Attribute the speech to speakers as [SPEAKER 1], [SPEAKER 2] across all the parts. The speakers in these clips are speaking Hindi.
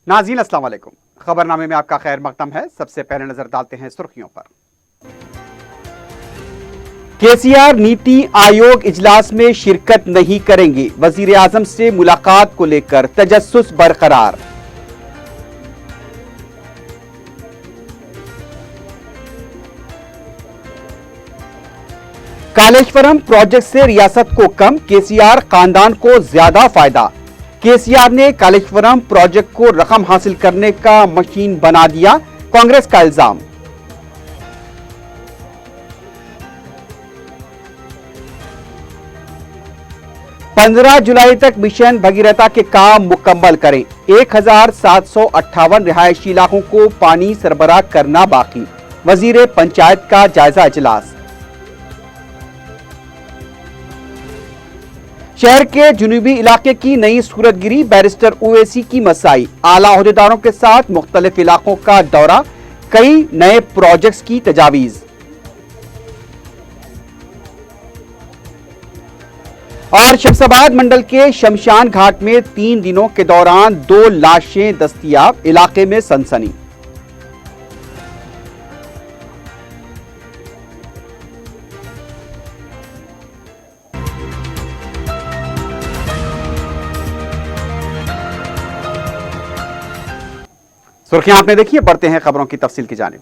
[SPEAKER 1] नाज़रीन अस्सलाम वालेकुम। खबरनामे में आपका खैर मकदम है। सबसे पहले नजर डालते हैं सुर्खियों पर। केसीआर नीति आयोग इजलास में शिरकत नहीं करेंगे। वजीर आजम से मुलाकात को लेकर तजस्सुस बरकरार। कालेश्वरम प्रोजेक्ट से रियासत को कम, केसीआर खानदान को ज्यादा फायदा। केसीआर ने कालेश्वरम प्रोजेक्ट को रकम हासिल करने का मशीन बना दिया, कांग्रेस का इल्जाम। पंद्रह जुलाई तक मिशन भगीरथा के काम मुकम्मल करें। 1758 रिहायशी इलाकों को पानी सरबराह करना बाकी। वजीर पंचायत का जायजा इजलास। शहर के जुनूबी इलाके की नई सूरतगिरी, बैरिस्टर ओवैसी की मसाई। आला ओहदेदारों के साथ मुख्तलिफ इलाकों का दौरा, कई नए प्रोजेक्ट्स की तजावीज। और शमशाबाद मंडल के शमशान घाट में 3 दिनों के दौरान 2 लाशें दस्तयाब, इलाके में सनसनी। सुर्खियां आपने देखी है, बढ़ते हैं खबरों की तफसील की जानिब।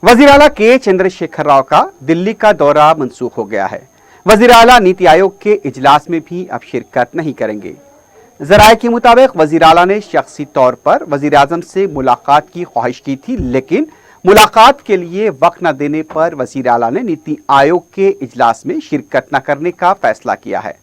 [SPEAKER 1] वजीर आला के चंद्रशेखर राव का दिल्ली का दौरा मंसूख हो गया है। वजीर आला नीति आयोग के इजलास में भी अब शिरकत नहीं करेंगे। जराये के मुताबिक वजीर आला ने शख्सी तौर पर वजीर आजम से मुलाकात की ख्वाहिश की थी, लेकिन मुलाकात के लिए वक्त न देने पर वजीर आला ने नीति आयोग के इजलास में शिरकत न करने का फैसला किया है।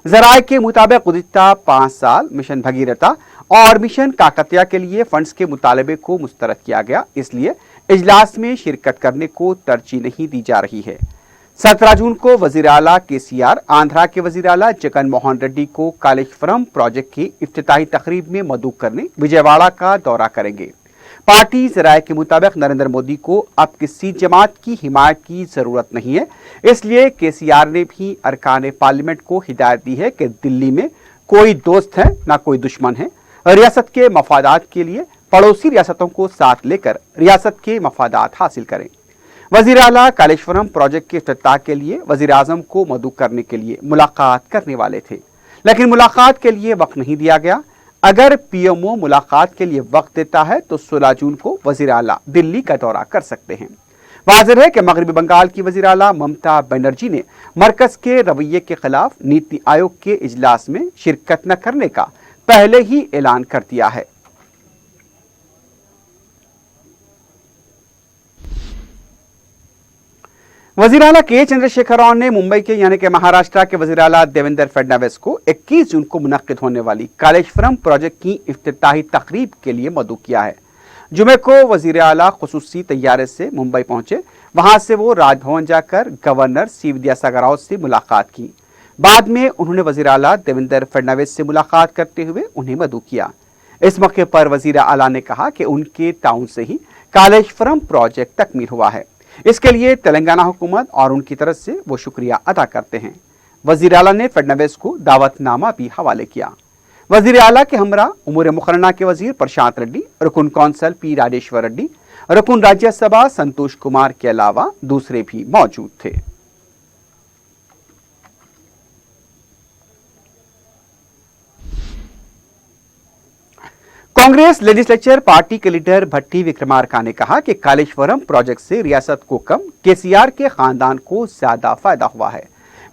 [SPEAKER 1] जराये के मुताबिक गुज़िश्ता 5 साल मिशन भगीरथा और मिशन काकतिया के लिए फंड्स के मुतालबे को मुस्तरद किया गया, इसलिए इजलास में शिरकत करने को तरजीह नहीं दी जा रही है। 17 जून को वजीर आला केसीआर आंध्रा के वजीर आला जगन मोहन रेड्डी को कालेश्वरम प्रोजेक्ट की इफ्तिताही तकरीब में मदऊ करने विजयवाड़ा का दौरा करेंगे। पार्टी जराये के मुताबिक नरेंद्र मोदी को अब किसी जमात की हिमायत की जरूरत नहीं है, इसलिए केसीआर ने भी अरकान पार्लियामेंट को हिदायत दी है कि दिल्ली में कोई दोस्त है ना कोई दुश्मन है। रियासत के मफादात के लिए पड़ोसी रियासतों को साथ लेकर रियासत के मफादात हासिल करें। वजीर आला कालेश्वरम प्रोजेक्ट के इफ्तिताह के लिए वजीर आजम को मदऊ करने के लिए मुलाकात करने वाले थे, लेकिन मुलाकात के लिए वक्त नहीं दिया गया। अगर पीएमओ मुलाकात के लिए वक्त देता है तो 16 जून को वजीर आला दिल्ली का दौरा कर सकते हैं। वाज़ेह है कि मगरबी बंगाल की वजीर आला ममता बनर्जी ने मरकज के रवैये के खिलाफ नीति आयोग के इजलास में शिरकत न करने का पहले ही ऐलान कर दिया है। वजीर आला के चंद्रशेखर राव ने मुंबई के यानी कि महाराष्ट्र के वजीर आला देवेंद्र फडणवीस को 21 जून को मुनक्किद होने वाली कालेश्वरम प्रोजेक्ट की इफ्तिताही तकरीब के लिए मदऊ किया है। जुमे को वजीर आला खुसूसी तैयारे से मुंबई पहुंचे, वहां से वो राजभवन जाकर गवर्नर सी विद्यासागर राव से मुलाकात की। बाद में उन्होंने वजीर आला देवेंद्र फडणवीस से मुलाकात करते हुए उन्हें मदऊ किया। इस मौके पर वजीर आला ने कहा कि उनके ताउन से ही कालेश्वरम प्रोजेक्ट तकमील हुआ है, इसके लिए तेलंगाना हुकूमत और उनकी तरफ से वो शुक्रिया अदा करते हैं। वजीर आला ने फडणवीस को दावतनामा भी हवाले किया। वजीर आला के हमरा उमूर मुकर्रना के वजीर प्रशांत रेड्डी, रुकन कौंसल पी राजेश्वर रेड्डी, रुकन राज्यसभा संतोष कुमार के अलावा दूसरे भी मौजूद थे। कांग्रेस लेजिस्लेचर पार्टी के लीडर भट्टी विक्रमार्का ने कहा कि कालेश्वरम प्रोजेक्ट से रियासत को कम, केसीआर के खानदान को ज्यादा फायदा हुआ है।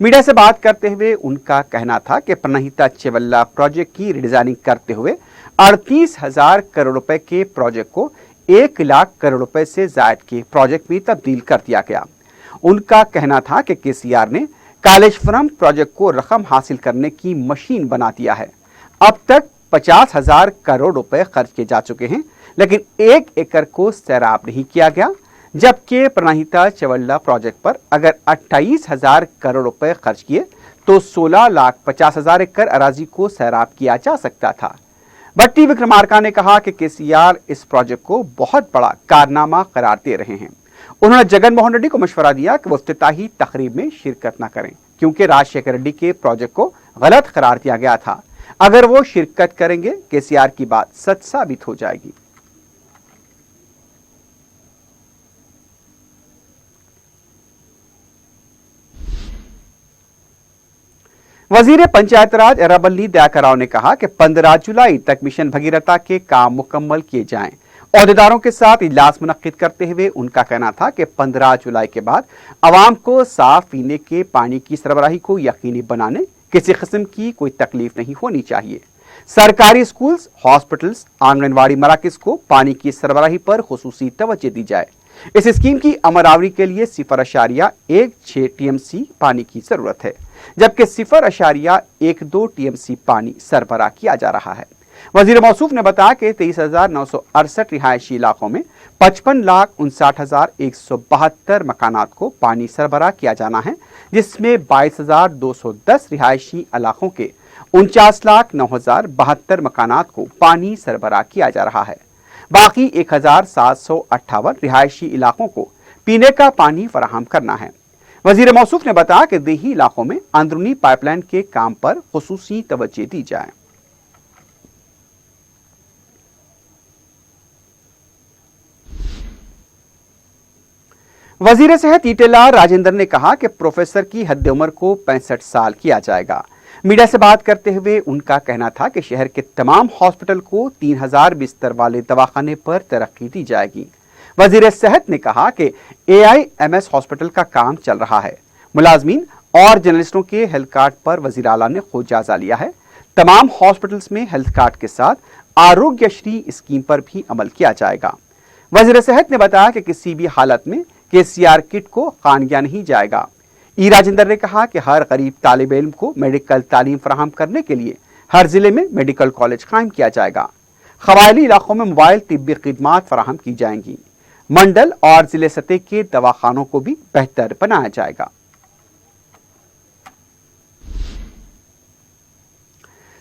[SPEAKER 1] मीडिया से बात करते हुए उनका कहना था कि प्रणहिता चेवल्ला प्रोजेक्ट की रिडिजाइनिंग करते हुए 38,000 करोड़ रुपए के प्रोजेक्ट को 1 लाख करोड़ रुपए से जायद के प्रोजेक्ट में तब्दील कर दिया गया। उनका कहना था कि केसीआर ने कालेश्वरम प्रोजेक्ट को रकम हासिल करने की मशीन बना दिया है। अब तक 50,000 करोड़ रुपए खर्च किए जा चुके हैं, लेकिन 1 एकड़ को सैराब नहीं किया गया, जबकि प्रणहिता चेवल्ला प्रोजेक्ट पर अगर 28,000 करोड़ रुपए खर्च किए तो 16,50,000 एकड़ अराजी को सैराब किया जा सकता था। भट्टी विक्रमार्का ने कहा कि केसीआर इस प्रोजेक्ट को बहुत बड़ा कारनामा करार दे रहे हैं। उन्होंने जगन मोहन रेड्डी को मशवरा दिया कि वो इफ्तिताही तकरीब में शिरकत न करें, क्योंकि राजशेखर रेड्डी के प्रोजेक्ट को गलत करार दिया गया था। अगर वो शिरकत करेंगे, केसीआर की बात सच साबित हो जाएगी। वजीर पंचायत राज एराबल्ली दयाकर राव ने कहा कि 15 जुलाई तक मिशन भगीरथा के काम मुकम्मल किए जाएं। ओहदेदारों के साथ इजलास मुनक्किद करते हुए उनका कहना था कि 15 जुलाई के बाद आवाम को साफ पीने के पानी की सरबराही को यकीनी बनाने किसी किस्म की कोई तकलीफ नहीं होनी चाहिए। सरकारी स्कूल्स, हॉस्पिटल्स, आंगनवाड़ी मराकज को पानी की सरबराही पर खुसूसी तवज्जो दी जाए। इस स्कीम की अमलावरी के लिए 0.16 टीएमसी पानी की जरूरत है, जबकि 0.12 टीएमसी पानी सरबराह किया जा रहा है। वजीर मौसूफ ने बताया कि 23,968 रिहायशी इलाकों में 55,59,172 मकानात को पानी सरबराह किया जाना है, जिसमें 22,210 रिहायशी इलाकों के 49,09,072 मकानात को पानी सरबराह किया जा रहा है। बाकी 1,758 रिहायशी इलाकों को पीने का पानी फराहम करना है। वजीर मौसूफ ने बताया कि देही इलाकों में अंदरूनी पाइपलाइन के काम पर खुसूसी तवज्जो दी जाए। वजीर सेहत ईटेला राजेंद्र ने कहा कि प्रोफेसर की हद उम्र को 65 साल किया जाएगा। मीडिया से बात करते हुए उनका कहना था कि शहर के तमाम हॉस्पिटल को 3000 बिस्तर वाले दवाखाने पर तरक्की दी जाएगी। वजीर सेहत ने कहा कि AIMS हॉस्पिटल का काम चल रहा है। मुलाजमीन और जर्नलिस्टों के हेल्थ कार्ड पर वजीर आला ने खुद जायजा लिया है। तमाम हॉस्पिटल्स में हेल्थ कार्ड के साथ आरोग्यश्री स्कीम पर भी अमल किया जाएगा। वजीर सेहत ने बताया कि किसी भी हालत में केसीआर किट को खानगिया नहीं जाएगा। राजेंद्र ने कहा कि हर गरीब तालिब इल्म को मेडिकल तालीम फराहम करने के लिए हर जिले में मेडिकल कॉलेज कायम किया जाएगा। कबायली इलाकों में मोबाइल तिब्बी खिदमात फराहम की जाएंगी। मंडल और जिले सतह के दवाखानों को भी बेहतर बनाया जाएगा।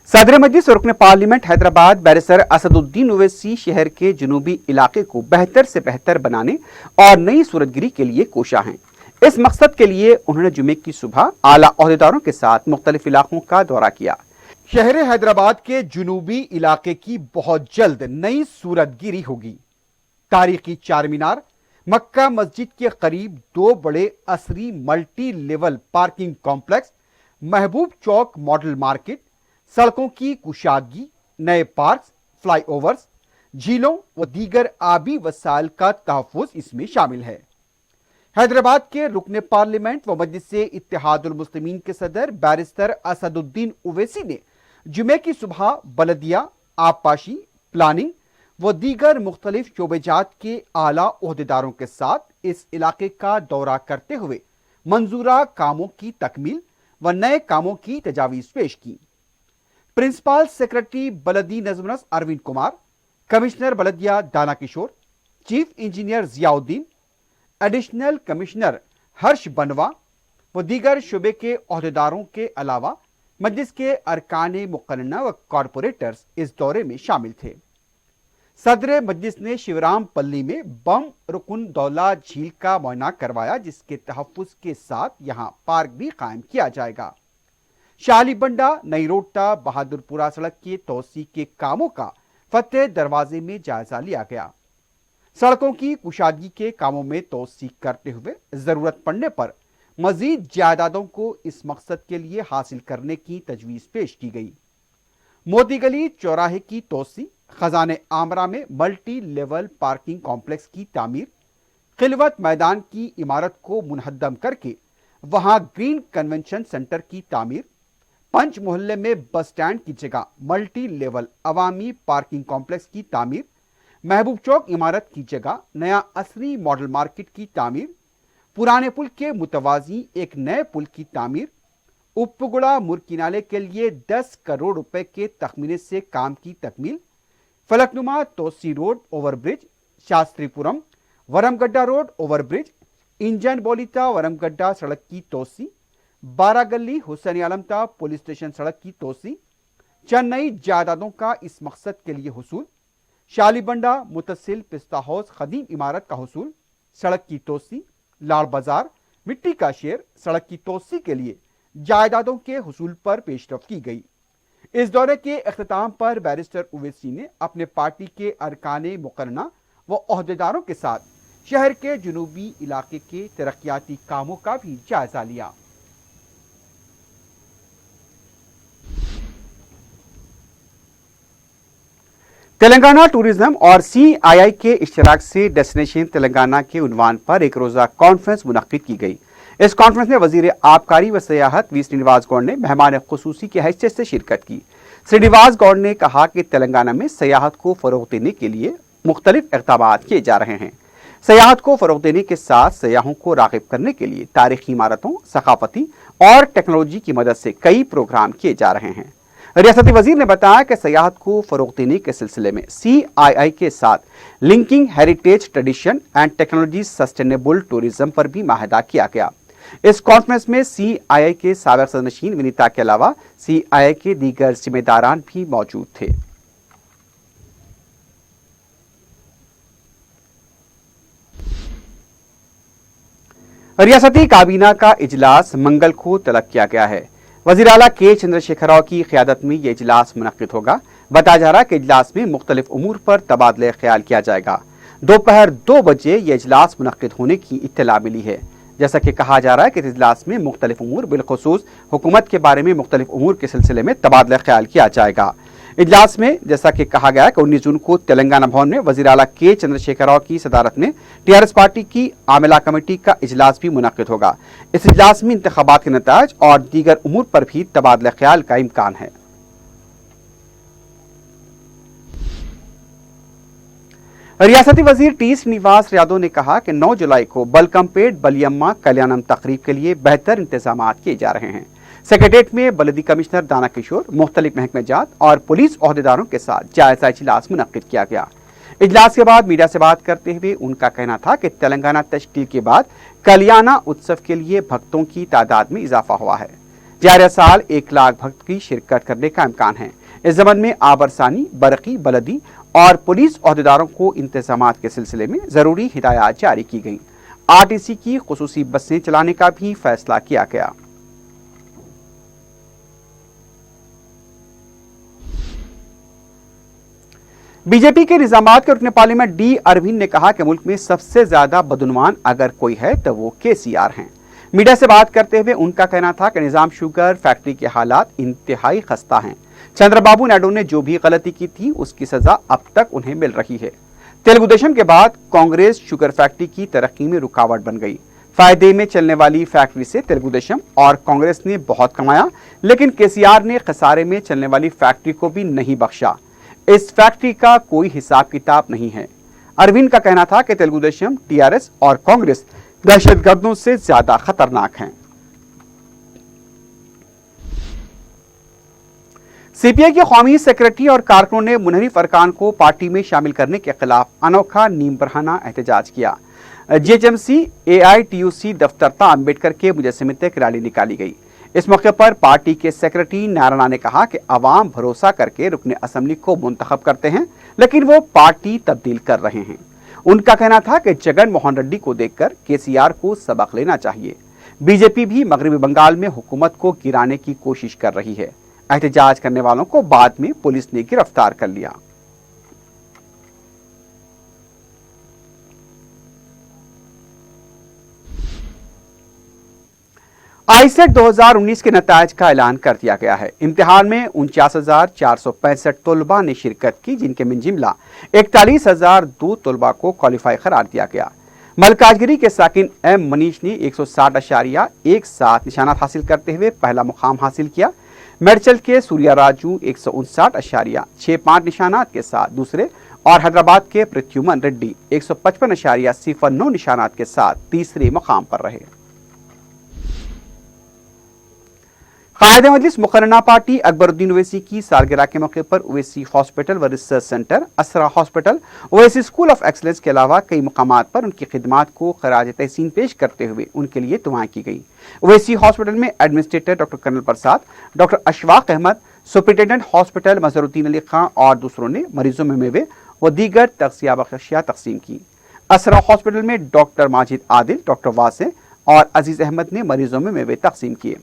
[SPEAKER 1] सदर मजलिस रुकन पार्लियामेंट हैदराबाद बैरिस्टर असदुद्दीन ओवैसी शहर के जुनूबी इलाके को बेहतर से बेहतर बनाने और नई सूरतगिरी के लिए कोशा हैं। इस मकसद के लिए उन्होंने जुमे की सुबह आला ओहदेदारों के साथ मुख्तलिफ इलाकों का दौरा किया। शहर हैदराबाद के जुनूबी इलाके की बहुत जल्द नई सूरतगिरी होगी। तारीखी चार मीनार, मक्का मस्जिद के करीब 2 बड़े असरी मल्टी लेवल पार्किंग कॉम्प्लेक्स, महबूब चौक मॉडल मार्केट, सड़कों की कुशादगी, नए पार्क्स, फ्लाईओवर्स, झीलों व दीगर आबी वसाइल का तहफ़्फ़ुज़ इसमें शामिल है। हैदराबाद के रुकने पार्लियामेंट व मजलिस इत्तेहादुल मुस्लिमीन के सदर बैरिस्टर असदुद्दीन ओवैसी ने जुमे की सुबह बलदिया, आबपाशी, प्लानिंग व दीगर मुख्तलिफ शोबेजात के आला ओहदेदारों के साथ इस इलाके का दौरा करते हुए मंजूरा कामों की तकमील व नए कामों की तजावीज़ पेश की। प्रिंसिपल सेक्रेटरी बलदी नजमनस अरविंद कुमार, कमिश्नर बलदिया Dana Kishore, chief engineer Ziauddin, additional commissioner Harsh बनवा व दीगर शुबे के ओहदेदारों के अलावा मजलिस के अरकाने मुकन्ना व कॉरपोरेटर्स इस दौरे में शामिल थे। सदर मजलिस ने शिवराम पल्ली में बम रुकन दौला झील का मुआयना करवाया, जिसके तहफ़्फ़ुज़ के साथ यहां पार्क भी कायम किया जाएगा। शाली बंडा नई रोडता बहादुरपुरा सड़क के तोसी के कामों का फतेह दरवाजे में जायजा लिया गया। सड़कों की कुशादगी के कामों में तोसी करते हुए जरूरत पड़ने पर मजीद जायदादों को इस मकसद के लिए हासिल करने की तजवीज पेश की गई। मोती गली चौराहे की तोसी, खजाने आमरा में मल्टी लेवल पार्किंग कॉम्प्लेक्स की तामीर, खिलवत मैदान की इमारत को मुनहद्दम करके वहां ग्रीन कन्वेंशन सेंटर की तामीर, पंच मोहल्ले में बस स्टैंड की जगह मल्टी लेवल अवामी पार्किंग कॉम्प्लेक्स की तामीर, महबूब चौक इमारत की जगह नया असली मॉडल मार्केट की तामीर, पुराने पुल के मुतवाजी एक नए पुल की तामीर, उपगुड़ा मुरकिनाले के लिए 10 करोड़ रुपए के तखमीने से काम की तकमील, फलकनुमा तोसी road overbridge, Shastripuram Varamgadda road overbridge, Engine बोलिता वरमगड्डा सड़क की तोसी, 12 गली हुसैन आलमता पुलिस स्टेशन सड़क की तोसी, चंद नई जायदादों का इस मकसद के लिए हुसूल, शालीबंडा मुतसिल पिस्ता हाउस खदीम इमारत का हुसूल, सड़क की तोसी, लाड़ बाजार मिट्टी का शेर सड़क की तोसी के लिए जायदादों के हुसूल पर पेशरफ की गई। इस दौरे के अख्ताम पर बैरिस्टर ओवैसी ने अपने पार्टी के अरकाने मुकर्रना व ओहदेदारों के साथ शहर के जुनूबी इलाके के तरक्याती कामों का भी जायजा लिया। तेलंगाना टूरिज्म और CII के इश्तराक से डेस्टिनेशन तेलंगाना के उन्वान पर एक रोजा कॉन्फ्रेंस मुनक्किद की गई। इस कॉन्फ्रेंस में वजीर आबकारी व सयाहत वी श्रीनिवास गौड़ ने मेहमान खुसूसी की हैसियत से शिरकत की। श्रीनिवास गौड़ ने कहा कि तेलंगाना में सयाहत को फरोग देने के लिए मुख्तलिफ इक़दाम किए जा रहे हैं। सयाहत को फरोग देने के साथ सयाहों को राग़िब करने के लिए तारीखी इमारतों, सकाफती और टेक्नोलॉजी की मदद से कई प्रोग्राम किए जा रहे हैं। रियासती वजीर ने बताया कि सयाहत को फरोग देने के सिलसिले में CII के साथ linking heritage tradition and technology sustainable tourism पर भी माहिदा किया गया। इस कॉन्फ्रेंस में CII के साबिक़ सदरनशीन विनीता के अलावा CII के दीगर जिम्मेदारान भी मौजूद थे। रियासती काबीना का इजलास मंगल को तलब किया गया है। वज़ीर आला के चंद्रशेखर राव की क़यादत में यह इजलास मुनक्किद होगा। बताया जा रहा है कि इजलास में मुख्तलिफ उमूर पर तबादले ख्याल किया जाएगा। दोपहर 2 बजे यह इजलास मुनक्किद होने की इत्तला मिली है। जैसा कि कहा जा रहा है कि इस इजलास में मुख्तलिफ उमूर बिलखुसूस हुकूमत के बारे में मुख्तलिफ उमूर के सिलसिले में तबादला ख्याल किया जाएगा। इजलास में जैसा कि कहा गया है कि 19 जून को तेलंगाना भवन में वज़ीर आला के चंद्रशेखर राव की सदारत में TRS पार्टी की आमिला कमेटी का इजलास भी मुनक्किद होगा। इस इजलास में इंतखाबात के नताज और दीगर उमूर पर भी तबादला ख्याल का इम्कान है। रियासती वजीर T श्रीनिवास यादव ने कहा कि 9 जुलाई को बलकमपेट बलियम्मा कल्याणम तकरीब के लिए बेहतर इंतजाम किए जा रहे हैं। सेक्रेटेरिएट में बलदी कमिश्नर दाना किशोर, मुख्तलिफ महकमे जात और पुलिस ओहदेदारों के साथ जायजा इजलास मुनक्किद किया गया। इजलास के बाद मीडिया से बात करते हुए उनका कहना था कि तेलंगाना तश्कील के बाद कल्याणा उत्सव के लिए भक्तों की तादाद में इजाफा हुआ है। जारिया साल 1 लाख भक्त की शिरकत करने का इम्कान है। इस जमन में आबरसानी, बरकी, बलदी और पुलिस ओहदेदारों को इंतजामात के सिलसिले में जरूरी हिदायत जारी की गई। RTC की खुसूसी बसें चलाने का भी फैसला किया गया। बीजेपी के निजामात के रुकने पार्लियामेंट D अरविंद ने कहा कि मुल्क में सबसे ज्यादा बदउनवान अगर कोई है तो वो KCR हैं। मीडिया से बात करते हुए उनका कहना था कि निजाम शुगर फैक्ट्री के हालात इंतहाई खस्ता हैं। चंद्रबाबू नायडू ने जो भी गलती की थी उसकी सजा अब तक उन्हें मिल रही है। तेलुगु देशम के बाद कांग्रेस शुगर फैक्ट्री की तरक्की में रुकावट बन गई। फायदे में चलने वाली फैक्ट्री से तेलुगु देशम और कांग्रेस ने बहुत कमाया, लेकिन KCR ने खसारे में चलने वाली फैक्ट्री को भी नहीं बख्शा। इस फैक्ट्री का कोई हिसाब किताब नहीं है। अरविंद का कहना था कि तेलुगु देशम, TRS और कांग्रेस दहशतगर्दों से ज्यादा खतरनाक हैं। CPI के कौमी सेक्रेटरी और कारकुनों ने मुनहरिफ अरकान को पार्टी में शामिल करने के खिलाफ अनोखा नीम बरहाना एहतजाज किया। GHMC AITUC दफ्तर ता अम्बेडकर के मुजस्समे तक रैली निकाली गई। इस मौके पर पार्टी के सेक्रेटरी नारायणा ने कहा कि अवाम भरोसा करके रुकने असम्बली को मुंतखब करते हैं, लेकिन वो पार्टी तब्दील कर रहे हैं। उनका कहना था कि जगन मोहन रेड्डी को देखकर KCR को सबक लेना चाहिए। बीजेपी भी मगरबी बंगाल में हुकूमत को गिराने की कोशिश कर रही है। एहतजाज करने वालों को बाद में पुलिस ने गिरफ्तार कर लिया। ISET 2019 के नतायज का ऐलान कर दिया गया है। इम्तिहान में 49,465 तलबा ने शिरकत की, जिनके मिन जिमला 41,002 तलबा को क्वालिफाई करार दिया गया। मलकाजगिरी के साकिन M मनीष ने 160.17 निशानात हासिल करते हुए पहला मुकाम हासिल किया। मेडचल के सूर्या राजू 159.65 निशानात के साथ दूसरे और हैदराबाद के प्रत्युमन रेड्डी 155.09 निशानात के साथ तीसरे मुकाम पर रहे। कायदे मजलिस मुकर्रना पार्टी अकबरुद्दीन ओवैसी की सालगिरह के मौके पर ओवैसी हॉस्पिटल व research centre, Asra hospital, Owaisi school of excellence के अलावा कई मकामात पर उनकी खिदमात को खराज तहसीन पेश करते हुए उनके लिए दुआएं की गई। ओवैसी हॉस्पिटल में administrator doctor colonel Prasad, doctor Ashfaq Ahmed, superintendent hospital Mazharuddin Ali Khan और दूसरों ने मरीजों में मेवे व दीगर तगज़िया बख्श अशिया तकसीम की। असरा हॉस्पिटल में डॉक्टर माजिद आदिल, डॉक्टर वासे और अजीज अहमद ने मरीजों में मेवे तकसीम किए।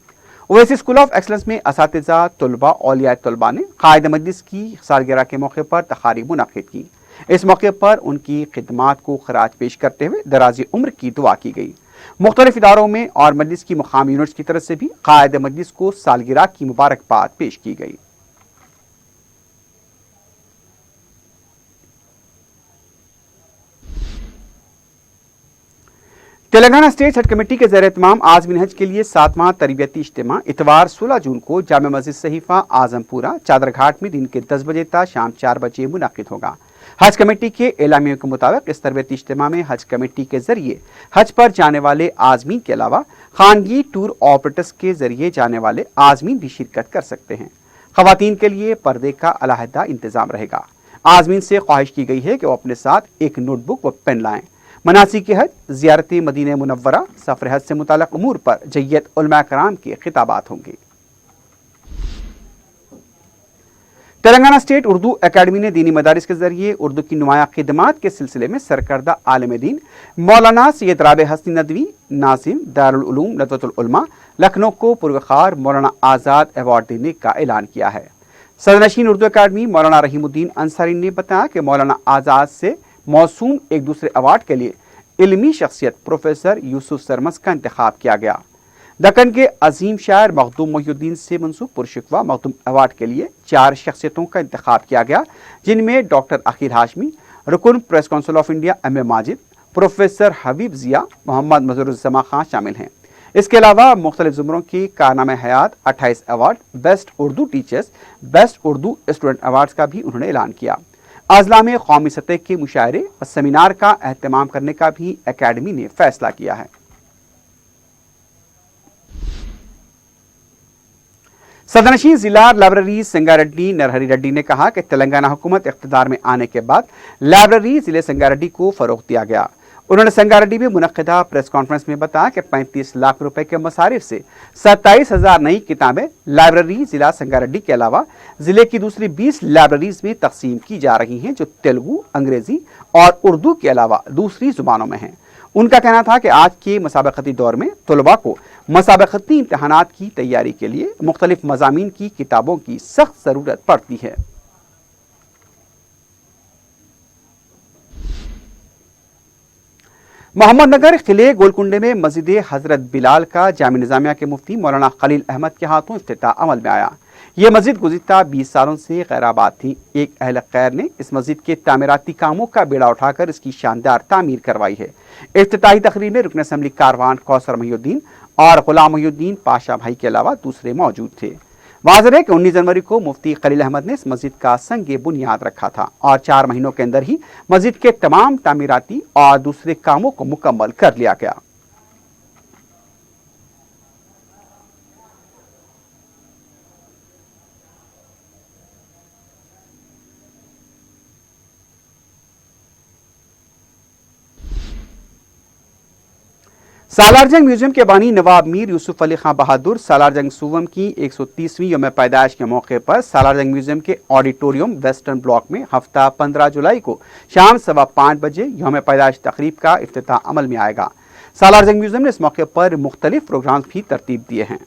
[SPEAKER 1] ओवैसी स्कूल ऑफ एक्सलेंस में असातिज़ा, तलबा, औलिया तलबा ने कायद मजलिस की सालगिरह के मौके पर तकारीब मुनक़िद की। इस मौके पर उनकी खिदमात को खराज पेश करते हुए दराज उम्र की दुआ की गई। मुख्तलिफ इदारों में और मजलिस की मुकामी यूनिट्स की तरफ से भी कायद मजलिस को सालगिरह की मुबारकबाद पेश की गई। तेलंगाना स्टेट हज कमेटी के ज़ेर एहतमाम आज़मीन हज के लिए 7वां तरबियती इज्तिमा इतवार 16 जून को जामे मस्जिद सहीफा आजमपुरा चादर घाट में दिन के 10 बजे तक शाम 4 बजे मुनक़िद होगा। हज कमेटी के एलामिया के मुताबिक इस तरबियती इज्तिमा में हज कमेटी के जरिए हज पर जाने वाले आज़मीन के अलावा खानगी टूर ऑपरेटर्स के जरिए जाने वाले आज़मीन भी शिरकत कर सकते हैं। ख़वातीन के लिए पर्दे का अलहदा इंतज़ाम रहेगा। आज़मीन से ख्वाहिश की गई है कि वो अपने साथ एक नोटबुक व पेन लाएं। मनासिक हज, ज़ियारत मदीना मुनव्वरा, सफ़र हज से मुताल्लिक़ उमूर पर जय्यत उलमा कराम के खिताबात होंगे। तेलंगाना स्टेट उर्दू अकेडमी ने दीनी मदारिस के जरिए उर्दू की नुमाया खिदमात के सिलसिले में सरकर्दा आलिम दीन मौलाना सैयद राबे हसनी नदवी, नाजिम दारुल उलूम नदवतुल उलमा लखनऊ को पुरवकार मौलाना आज़ाद अवार्ड देने का ऐलान किया है। सदरनशीन उर्दू अकेडमी मौलाना रहीमुद्दीन अंसारी ने बताया कि मौलाना आज़ाद से मौसूम एक दूसरे अवार्ड के लिए इल्मी शख्सियत प्रोफेसर यूसुफ सरमस का इंतखाब किया गया। दक्कन के अजीम शायर मखदूम मोहिउद्दीन से मंसूब पुरशिकवा मखदूम अवार्ड के लिए 4 शख्सियतों का इंतखाब किया गया, जिनमें डॉक्टर अकील हाशमी, रुकन press council of India M A Majid, professor Habib Zia, Mohammed Mazharuzzaman Khan शामिल हैं। इसके अलावा मुख्तलिफ ज़ुमरों की कारनामे हयात 28 award, best Urdu teachers, best Urdu student awards का भी उन्होंने ऐलान किया। अज़ला में कौमी सतह के मुशायरे व सेमिनार का एहतमाम करने का भी अकेडमी ने फैसला किया है। सदनशीन जिला लाइब्रेरी संगारेड्डी नरहरी रेड्डी ने कहा कि तेलंगाना हुकूमत इख्तिदार में आने के बाद लाइब्रेरी जिले संगारेड्डी को फरोग दिया गया। उन्होंने संगारेड्डी में मुनक्किदा प्रेस कॉन्फ्रेंस में बताया कि 35 लाख रुपए के मसारिफ से 27,000 नई किताबें लाइब्रेरी जिला संगारेड्डी के अलावा जिले की दूसरी 20 लाइब्रेरीज में तकसीम की जा रही हैं, जो तेलुगु, अंग्रेजी और उर्दू के अलावा दूसरी जुबानों में हैं। उनका कहना था कि आज के मसाबकती दौर में तलबा को मसाबकती इम्तहानात की तैयारी के लिए मुख्तलिफ मज़ामीन की किताबों की सख्त ज़रूरत पड़ती है। मोहम्मदनगर किले गोलकुंडे में मस्जिद हजरत बिलाल का जामी निज़ामिया के मुफ्ती मौलाना खलील अहमद के हाथों इफ्तिताह अमल में आया। ये मस्जिद गुज़िश्ता 20 सालों से गैराबाद थी। एक अहल खैर ने इस मस्जिद के तामीराती कामों का बेड़ा उठाकर इसकी शानदार तामीर करवाई है। इफ्तिताही तकरीर में रुकन असम्बली कारवान कौसर मोहिउद्दीन और गुलाम मोहिउद्दीन पाशा भाई के अलावा दूसरे मौजूद थे। वाज़ेह है कि 19 जनवरी को मुफ्ती खलील अहमद ने इस मस्जिद का संगे बुनियाद रखा था और 4 महीनों के अंदर ही मस्जिद के तमाम तामीराती और दूसरे कामों को मुकम्मल कर लिया गया। सालारजंग म्यूजियम के बानी नवाब मीर यूसुफ अली खां बहादुर सालारजंग सूवम की 130वीं यौम पैदाइश के मौके पर सालारजंग म्यूजियम के ऑडिटोरियम वेस्टर्न ब्लॉक में हफ्ता 15 जुलाई को शाम 5:15 बजे यौम पैदाइश तकरीब का इफ्तिताह अमल में आएगा। सालारजंग म्यूजियम ने इस मौके पर मुख्तलिफ प्रोग्राम भी तरतीब दिए हैं।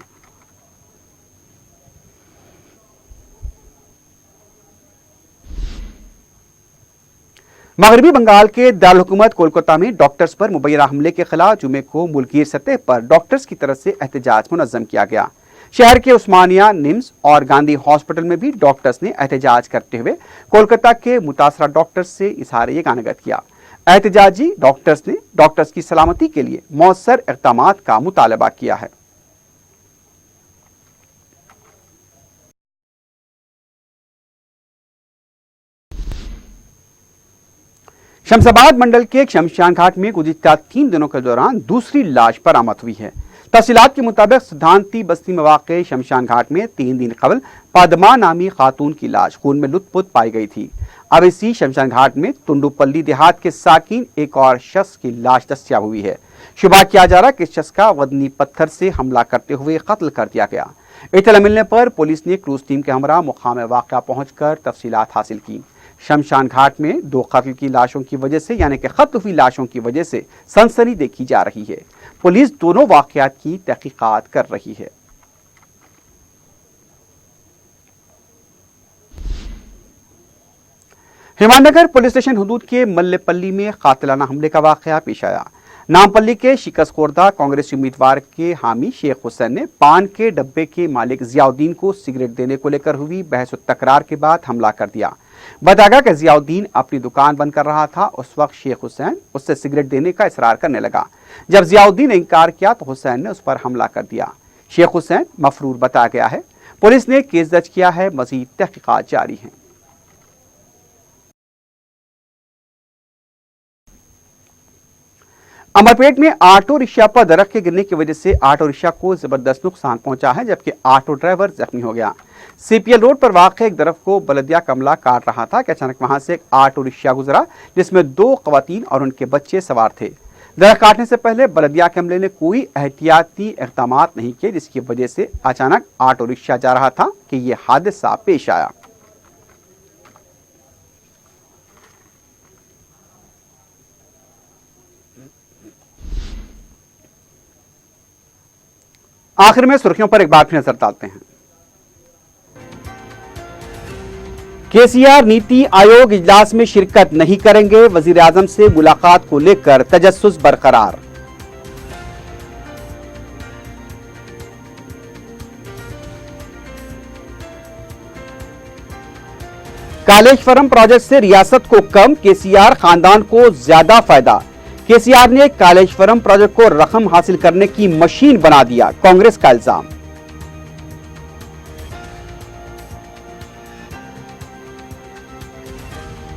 [SPEAKER 1] मगरबी बंगाल के दारुल हुकूमत कोलकाता में डॉक्टर्स पर मुबैना हमले के खिलाफ जुमे को मुल्की सतह पर डॉक्टर्स की तरफ से एहतजाज मुनज़्ज़म किया गया। शहर के उस्मानिया, निम्स और गांधी हॉस्पिटल में भी डॉक्टर्स ने एहतजाज करते हुए कोलकाता के मुतासरा डॉक्टर्स से इजहार यगानगत किया। एहतजाजी डॉक्टर्स ने डॉक्टर्स की सलामती के लिए मौसर इक़दामात का मुतालबा किया है। शमशाबाद मंडल के शमशान घाट में गुज़िश्ता 3 दिनों के दौरान दूसरी लाश बरामद हुई है। तफसीलात के मुताबिक सिद्धांती बस्ती में वाक़ शमशान घाट में 3 दिन कबल पदमा नामी खातून की लाश खून में लुथपुथ पाई गई थी। अब इसी शमशान घाट में तुंडुपल्ली देहात के साकिन एक और शख्स की लाश दस्तियाब हुई है। शुबा किया जा रहा कि इस शख्स का वदनी पत्थर से हमला करते हुए कत्ल कर दिया गया। इत्तला मिलने पर पुलिस ने क्रूज टीम के हमरा मुकाम वाक़या पहुंचकर तफसीलात हासिल की। शमशान घाट में 2 कत्ल की लाशों की वजह से यानी कि कत्ल हुई लाशों की वजह से सनसनी देखी जा रही है। पुलिस दोनों वाक़यात की तहकीकात कर रही है। हिमानगर पुलिस स्टेशन हदूद के मल्लेपल्ली में कातिलाना हमले का वाकया पेश आया। नामपल्ली के शिकस्त खोरदा कांग्रेस उम्मीदवार के हामी शेख हुसैन ने पान के डब्बे के मालिक जियाउद्दीन को सिगरेट देने को लेकर हुई बहस और तकरार के बाद हमला कर दिया। बताया कि जियाउद्दीन अपनी दुकान बंद कर रहा था। उस वक्त शेख हुसैन उससे सिगरेट देने का इसरार करने लगा। जब जियाउद्दीन ने इनकार किया तो हुसैन ने उस पर हमला कर दिया। शेख हुसैन मफरूर बताया गया है। पुलिस ने केस दर्ज किया है। मजीद तहकीकात जारी है। अमरपेट में ऑटो रिक्शा पर दरख्त के गिरने की वजह से ऑटो रिक्शा को जबरदस्त नुकसान पहुंचा है, जबकि ऑटो ड्राइवर जख्मी हो गया। सीपीएल रोड पर वाक़ एक दरख्त को बलदिया कमला काट रहा था कि अचानक वहां से एक ऑटो रिक्शा गुजरा जिसमें 2 खवातीन और उनके बच्चे सवार थे। दरख्त काटने से पहले बलदिया के अमले ने कोई एहतियाती इक़दाम नहीं किए, जिसकी वजह से अचानक ऑटो रिक्शा जा रहा था कि यह हादसा पेश आया। आखिर में सुर्खियों पर एक बार फिर नजर डालते हैं। केसीआर नीति आयोग इजलास में शिरकत नहीं करेंगे। वजीर आजम से मुलाकात को लेकर तजस्सुस बरकरार। कालेश्वरम प्रोजेक्ट से रियासत को कम, केसीआर खानदान को ज्यादा फायदा। केसीआर ने कालेश्वरम प्रोजेक्ट को रकम हासिल करने की मशीन बना दिया, कांग्रेस का इल्जाम।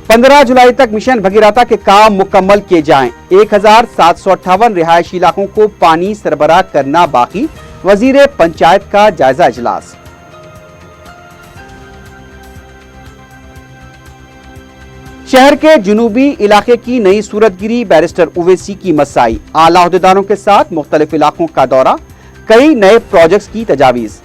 [SPEAKER 1] पंद्रह जुलाई तक मिशन भगीरथा के काम मुकम्मल किए जाएं। 1758 रिहायशी इलाकों को पानी सरबराह करना बाकी। वजीर पंचायत का जायजा इजलास। शहर के जुनूबी इलाके की नई सूरतगिरी, बैरिस्टर उवैसी की मसाई। आला अहदेदारों के साथ मुख्तलिफ इलाकों का दौरा, कई नए प्रोजेक्ट्स की तजावीज।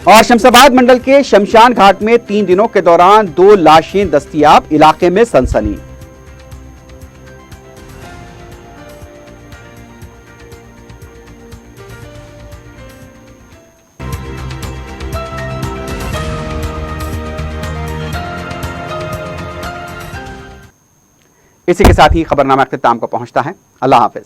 [SPEAKER 1] और शमशाबाद मंडल के शमशान घाट में 3 दिनों के दौरान 2 लाशें दस्तयाब, इलाके में सनसनी। इसी के साथ ही खबरनामा अख्तिताम को पहुंचता है। अल्लाह हाफिज।